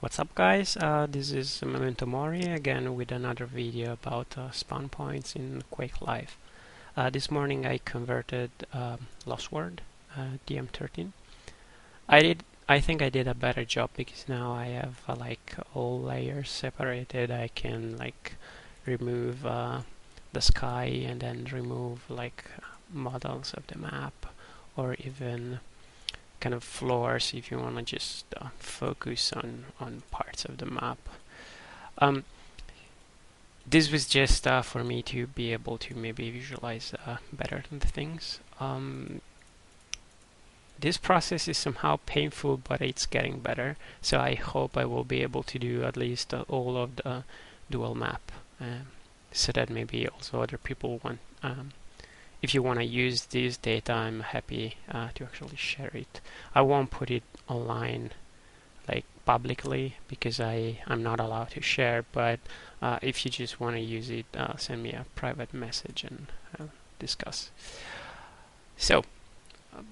What's up, guys? This is Memento Mori again with another video about spawn points in Quake Live. This morning I converted Lostworld DM13. I think I did a better job because now I have like all layers separated. I can like remove the sky and then remove like models of the map, or even kind of floors if you want to just focus on parts of the map. This was just for me to be able to maybe visualize better the things. This process is somehow painful, but it's getting better, so I hope I will be able to do at least all of the dual map, so that maybe also other people want, if you want to use this data, I'm happy to actually share it. I won't put it online like publicly because I'm not allowed to share, but if you just want to use it, send me a private message and discuss. So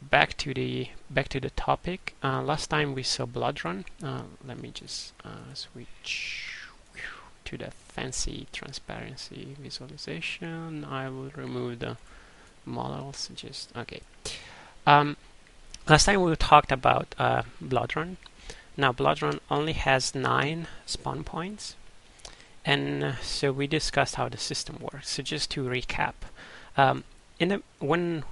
back to the topic. Last time we saw Blood Run. Let me just switch to the fancy transparency visualization. I will remove the models. Just okay. Last time we talked about Blood Run. Now Blood Run only has 9 spawn points, and so we discussed how the system works. So just to recap, when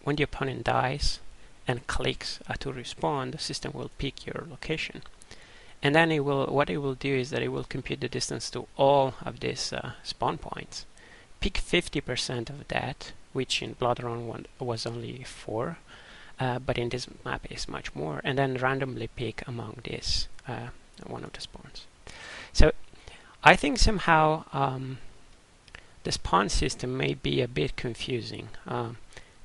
the opponent dies and clicks to respawn, the system will pick your location, and then what it will do is that it will compute the distance to all of these spawn points, pick 50% of that, which in Blood Run was only 4. But in this map is much more, and then randomly pick among these one of the spawns. So I think somehow the spawn system may be a bit confusing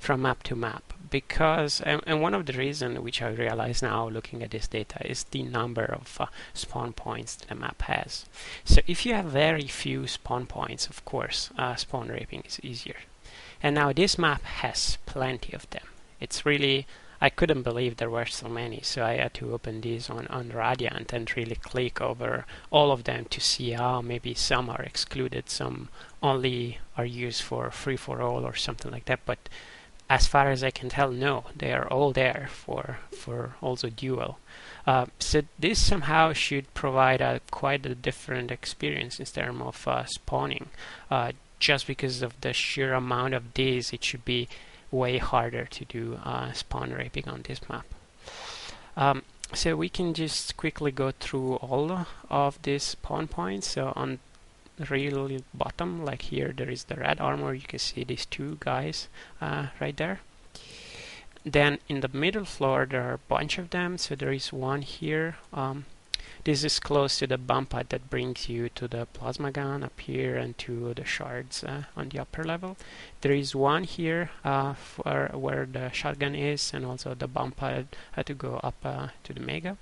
from map to map, because and one of the reasons which I realize now looking at this data is the number of spawn points the map has. So if you have very few spawn points, of course spawn raping is easier, and now this map has plenty of them. It's really, I couldn't believe there were so many, so I had to open these on Radiant and really click over all of them to see how maybe some are excluded, some only are used for free-for-all or something like that. But as far as I can tell, no, they are all there for also dual. So this somehow should provide quite a different experience in terms of spawning. Just because of the sheer amount of these, it should be way harder to do spawn raping on this map. So we can just quickly go through all of these spawn points. So on the real bottom, like here, there is the red armor. You can see these 2 guys right there. Then in the middle floor, there are a bunch of them. So there is one here. This is close to the bump pad that brings you to the plasma gun up here and to the shards on the upper level. There is one here where the shotgun is, and also the bump pad to go up to the mega.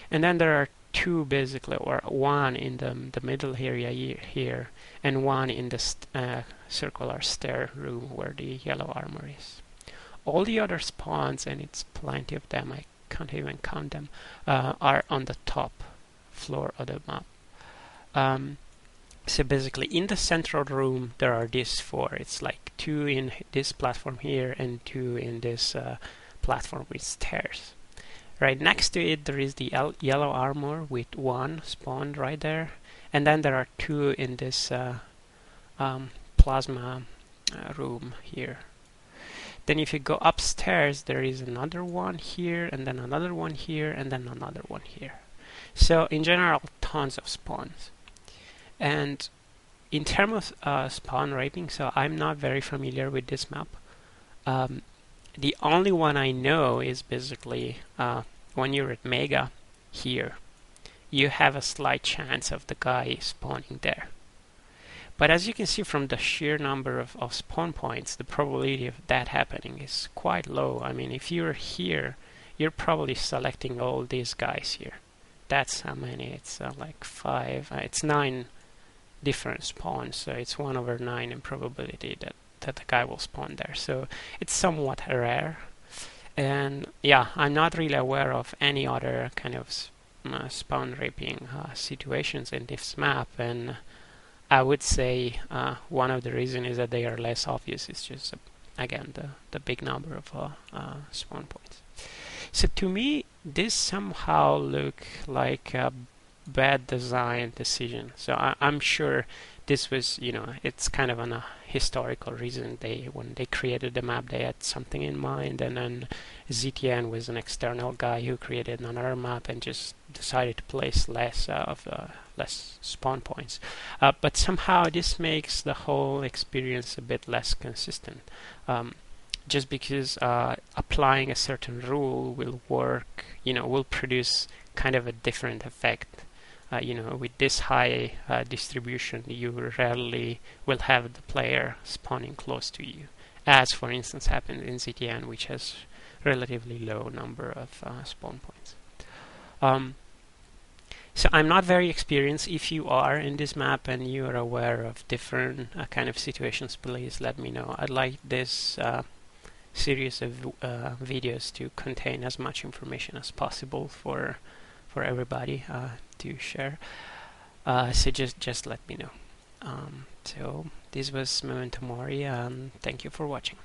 And then there are 2 basically, or one in the middle area here, and one in the circular stair room where the yellow armor is. All the other spawns, and it's plenty of them, I can't even count them, are on the top floor of the map. So basically in the central room there are these 4. It's like 2 in this platform here and 2 in this platform with stairs. Right next to it there is the yellow armor with 1 spawned right there, and then there are 2 in this plasma room here. Then if you go upstairs, there is another one here, and then another one here, and then another one here. So in general, tons of spawns. And in terms of spawn raping, so I'm not very familiar with this map. The only one I know is basically when you're at Mega here, you have a slight chance of the guy spawning there. But as you can see from the sheer number of spawn points, the probability of that happening is quite low. I mean, if you're here, you're probably selecting all these guys here. That's how many. It's like 5. It's 9 different spawns, so it's 1/9 in probability that the guy will spawn there. So it's somewhat rare. And yeah, I'm not really aware of any other kind of spawn raping situations in this map, and I would say one of the reasons is that they are less obvious. It's just again the big number of spawn points. So to me, this somehow look like a bad design decision. So I'm sure this was, it's kind of a historical reason. When they created the map, they had something in mind, and then ZTN was an external guy who created another map and just decided to place less spawn points. But somehow this makes the whole experience a bit less consistent. Just because applying a certain rule will work, will produce kind of a different effect. With this high distribution, you rarely will have the player spawning close to you, as for instance happened in ZTN, which has relatively low number of spawn points. So I'm not very experienced. If you are in this map and you are aware of different kind of situations, please let me know. I'd like this series of videos to contain as much information as possible for everybody to share. So just let me know. So this was Memento Mori, and thank you for watching.